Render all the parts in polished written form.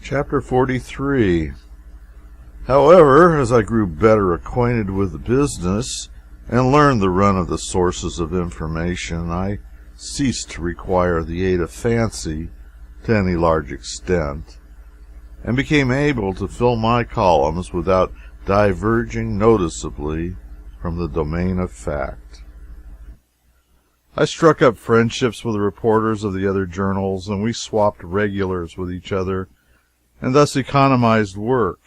Chapter 43. However, as I grew better acquainted with the business and learned the run of the sources of information, I ceased to require the aid of fancy to any large extent, and became able to fill my columns without diverging noticeably from the domain of fact. I struck up friendships with the reporters of the other journals, and we swapped regulars with each other, and thus economized work.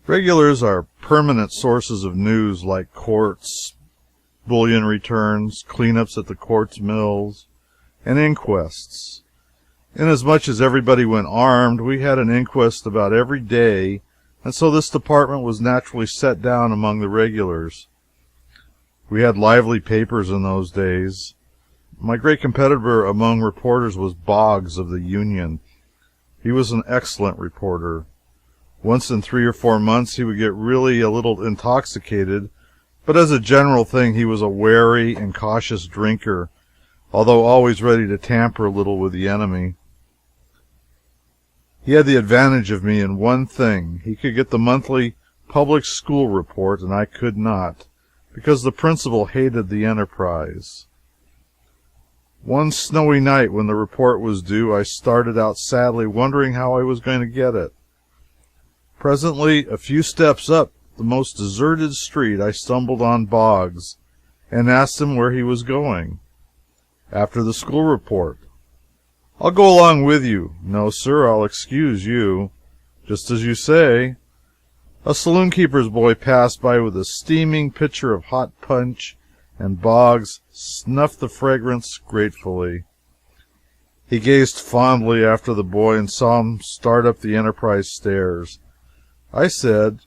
Regulars are permanent sources of news, like courts, bullion returns, cleanups at the courts mills, and inquests. Inasmuch as everybody went armed, we had an inquest about every day, and so this department was naturally set down among the regulars. We had lively papers in those days. My great competitor among reporters was Boggs of the Union. He was an excellent reporter. Once in 3 or 4 months he would get really a little intoxicated, but as a general thing he was a wary and cautious drinker, although always ready to tamper a little with the enemy. He had the advantage of me in one thing. He could get the monthly public school report, and I could not, because the principal hated the enterprise. One snowy night when the report was due, I started out sadly, wondering how I was going to get it. Presently, a few steps up the most deserted street, I stumbled on Boggs and asked him where he was going. After the school report. "I'll go along with you." "No, sir, I'll excuse you." "Just as you say." A saloon-keeper's boy passed by with a steaming pitcher of hot punch, and Boggs snuffed the fragrance gratefully. He gazed fondly after the boy and saw him start up the Enterprise stairs. I said,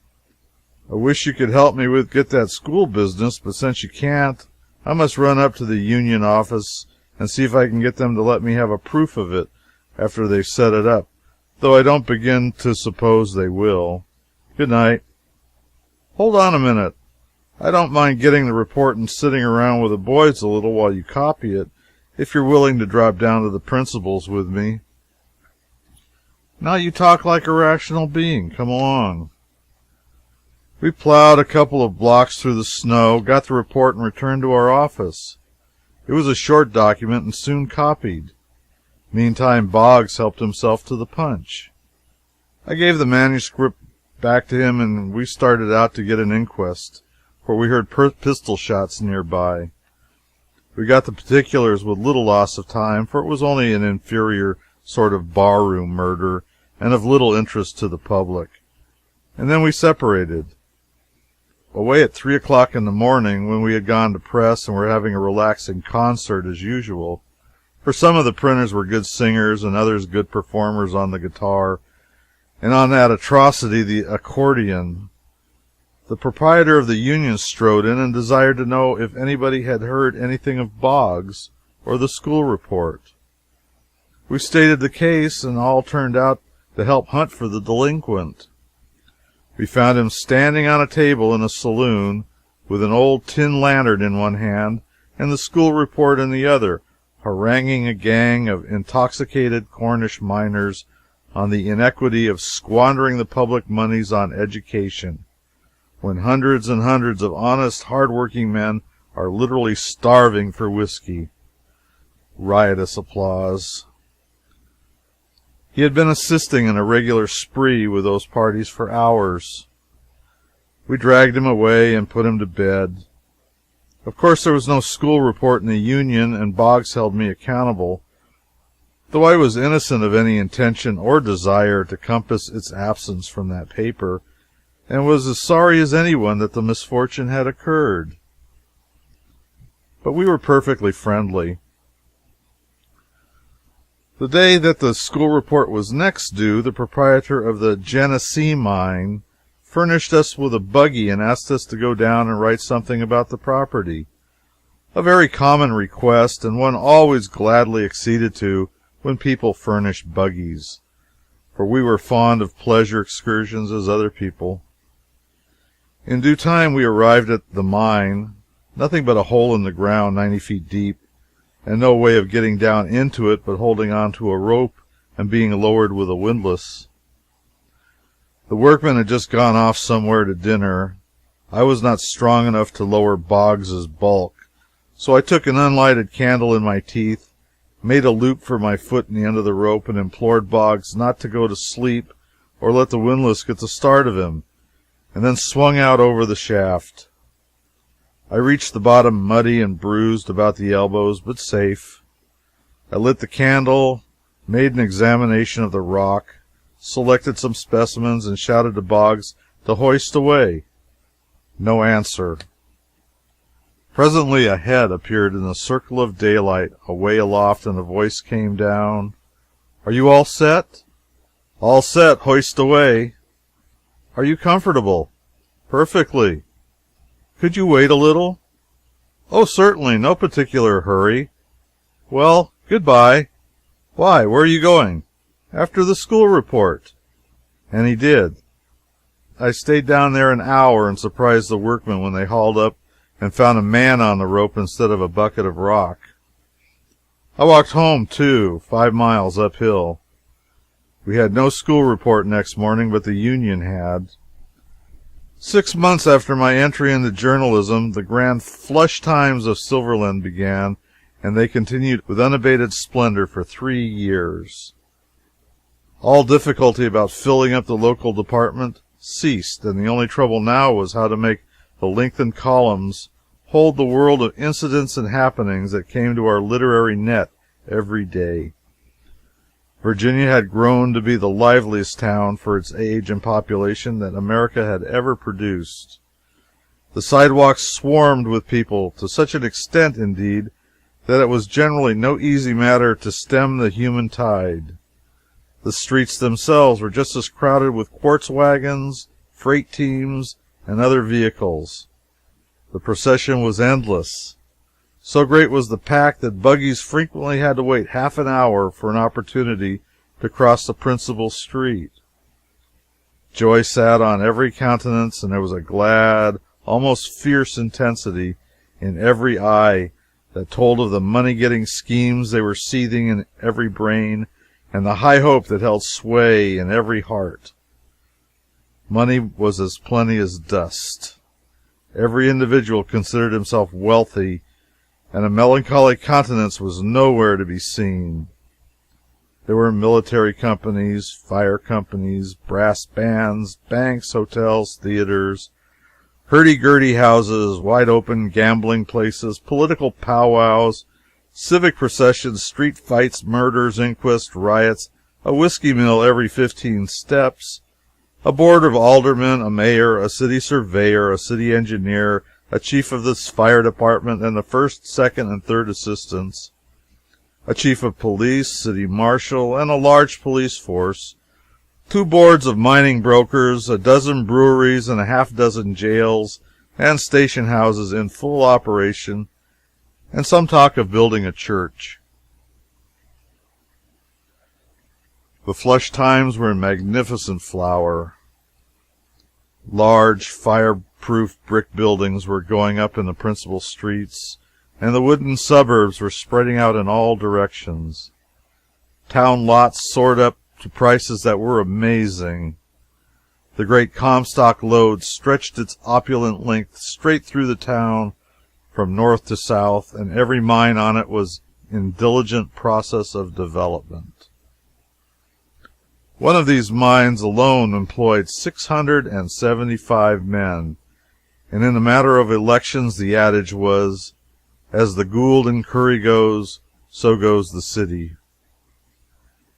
"I wish you could help me get that school business, but since you can't, I must run up to the Union office and see if I can get them to let me have a proof of it after they've set it up, though I don't begin to suppose they will. Good night." "Hold on a minute. I don't mind getting the report and sitting around with the boys a little while you copy it, if you're willing to drop down to the principal's with me." "Now you talk like a rational being. Come along." We plowed a couple of blocks through the snow, got the report, and returned to our office. It was a short document and soon copied. Meantime, Boggs helped himself to the punch. I gave the manuscript back to him, and we started out to get an inquest, for we heard pistol shots nearby. We got the particulars with little loss of time, for it was only an inferior sort of barroom murder and of little interest to the public. And then we separated. Away at 3 o'clock in the morning, when we had gone to press and were having a relaxing concert as usual, for some of the printers were good singers and others good performers on the guitar, and on that atrocity, the accordion, the proprietor of the Union strode in and desired to know if anybody had heard anything of Boggs or the school report. We stated the case, and all turned out to help hunt for the delinquent. We found him standing on a table in a saloon with an old tin lantern in one hand and the school report in the other, haranguing a gang of intoxicated Cornish miners on the inequity of squandering the public moneys on education, when hundreds and hundreds of honest, hard-working men are literally starving for whiskey. Riotous applause. He had been assisting in a regular spree with those parties for hours. We dragged him away and put him to bed. Of course, there was no school report in the Union, and Boggs held me accountable, though I was innocent of any intention or desire to compass its absence from that paper, and was as sorry as anyone that the misfortune had occurred. But we were perfectly friendly. The day that the school report was next due, the proprietor of the Genesee mine furnished us with a buggy and asked us to go down and write something about the property. A very common request, and one always gladly acceded to when people furnished buggies, for we were fond of pleasure excursions as other people. In due time we arrived at the mine, nothing but a hole in the ground 90 feet deep, and no way of getting down into it but holding on to a rope and being lowered with a windlass. The workmen had just gone off somewhere to dinner. I was not strong enough to lower Boggs's bulk, so I took an unlighted candle in my teeth, made a loop for my foot in the end of the rope, and implored Boggs not to go to sleep or let the windlass get the start of him, and then swung out over the shaft. I reached the bottom muddy and bruised about the elbows, but safe. I lit the candle, made an examination of the rock, selected some specimens, and shouted to Boggs to hoist away. No answer. Presently a head appeared in the circle of daylight away aloft, and a voice came down. "Are you all set?" "All set. Hoist away." "Are you comfortable?" "Perfectly." "Could you wait a little?" "Oh, certainly. No particular hurry." "Well, good-bye." "Why, where are you going?" "After the school report." And he did. I stayed down there an hour and surprised the workmen when they hauled up and found a man on the rope instead of a bucket of rock. I walked home, too, 5 miles uphill. We had no school report next morning, but the Union had. 6 months after my entry into journalism, the grand flush times of Silverland began, and they continued with unabated splendor for 3 years. All difficulty about filling up the local department ceased, and the only trouble now was how to make the lengthened columns hold the world of incidents and happenings that came to our literary net every day. Virginia had grown to be the liveliest town for its age and population that America had ever produced. The sidewalks swarmed with people, to such an extent, indeed, that it was generally no easy matter to stem the human tide. The streets themselves were just as crowded with quartz wagons, freight teams, and other vehicles. The procession was endless. So great was the pack that buggies frequently had to wait half an hour for an opportunity to cross the principal street. Joy sat on every countenance, and there was a glad, almost fierce intensity in every eye that told of the money-getting schemes they were seething in every brain, and the high hope that held sway in every heart. Money was as plenty as dust. Every individual considered himself wealthy, and a melancholy countenance was nowhere to be seen. There were military companies, fire companies, brass bands, banks, hotels, theaters, hurdy-gurdy houses, wide-open gambling places, political powwows, civic processions, street fights, murders, inquests, riots, a whiskey mill every 15 steps, a board of aldermen, a mayor, a city surveyor, a city engineer, a chief of the fire department, and the first, second, and third assistants, a chief of police, city marshal, and a large police force, 2 boards of mining brokers, a dozen breweries, and a half-dozen jails and station houses in full operation, and some talk of building a church. The flush times were in magnificent flower. Large, fireproof brick buildings were going up in the principal streets, and the wooden suburbs were spreading out in all directions. Town lots soared up to prices that were amazing. The great Comstock lode stretched its opulent length straight through the town from north to south, and every mine on it was in diligent process of development. One of these mines alone employed 675 men, and in the matter of elections the adage was, "As the Gould and Curry goes, so goes the city."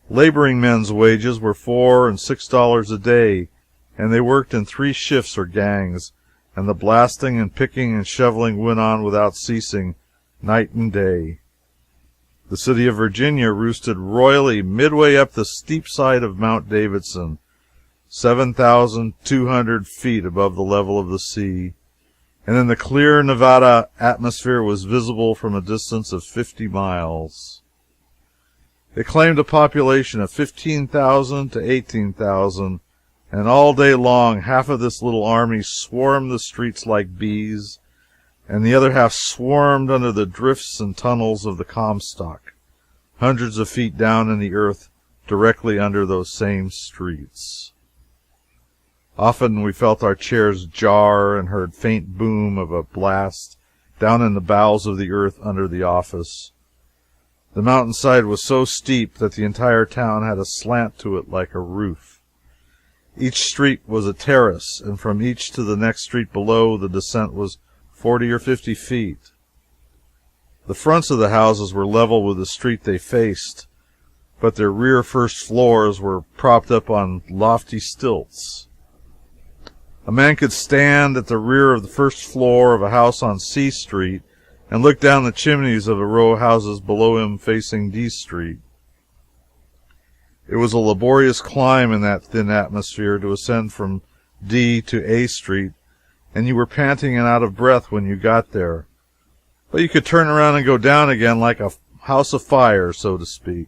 Laboring men's wages were $4 and $6 a day, and they worked in 3 shifts or gangs, and the blasting and picking and shoveling went on without ceasing, night and day. The city of Virginia roosted royally midway up the steep side of Mount Davidson, 7,200 feet above the level of the sea, and in the clear Nevada atmosphere was visible from a distance of 50 miles. It claimed a population of 15,000 to 18,000, and all day long half of this little army swarmed the streets like bees, and the other half swarmed under the drifts and tunnels of the Comstock, hundreds of feet down in the earth directly under those same streets. Often we felt our chairs jar and heard faint boom of a blast down in the bowels of the earth under the office. The mountainside was so steep that the entire town had a slant to it like a roof. Each street was a terrace, and from each to the next street below the descent was 40 or 50 feet. The fronts of the houses were level with the street they faced, but their rear first floors were propped up on lofty stilts. A man could stand at the rear of the first floor of a house on C Street and look down the chimneys of a row of houses below him facing D Street. It was a laborious climb in that thin atmosphere to ascend from D to A Street, and you were panting and out of breath when you got there. But you could turn around and go down again like a house afire, so to speak.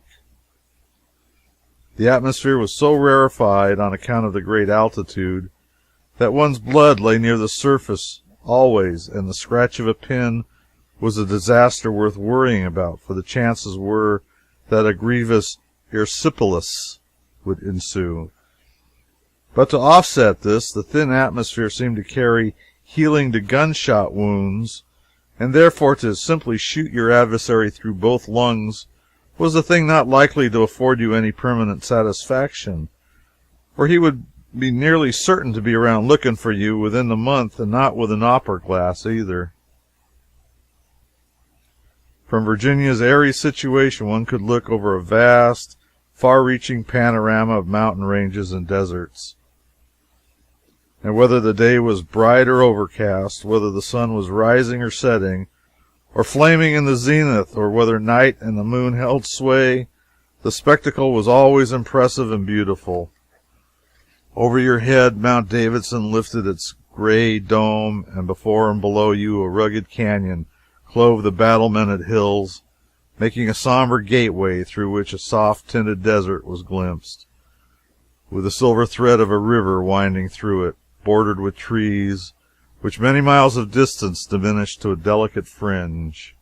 The atmosphere was so rarefied on account of the great altitude that one's blood lay near the surface always, and the scratch of a pin was a disaster worth worrying about, for the chances were that a grievous erysipelas would ensue. But to offset this, the thin atmosphere seemed to carry healing to gunshot wounds, and therefore to simply shoot your adversary through both lungs was a thing not likely to afford you any permanent satisfaction, for he would be nearly certain to be around looking for you within the month, and not with an opera glass either. From Virginia's airy situation one could look over a vast, far-reaching panorama of mountain ranges and deserts. And whether the day was bright or overcast, whether the sun was rising or setting, or flaming in the zenith, or whether night and the moon held sway, the spectacle was always impressive and beautiful. Over your head Mount Davidson lifted its gray dome, and before and below you a rugged canyon clove the battle-mented hills, making a somber gateway through which a soft-tinted desert was glimpsed, with the silver thread of a river winding through it, bordered with trees, which many miles of distance diminished to a delicate fringe.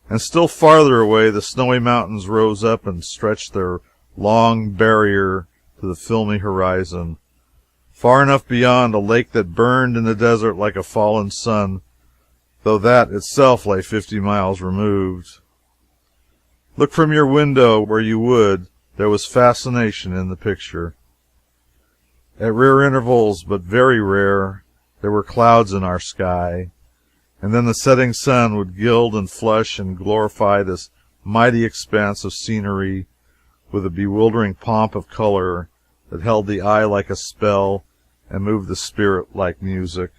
And still farther away the snowy mountains rose up and stretched their long barrier to the filmy horizon, far enough beyond a lake that burned in the desert like a fallen sun, though that itself lay 50 miles removed. Look from your window where you would, there was fascination in the picture. At rare intervals, but very rare, there were clouds in our sky, and then the setting sun would gild and flush and glorify this mighty expanse of scenery with a bewildering pomp of color that held the eye like a spell and moved the spirit like music.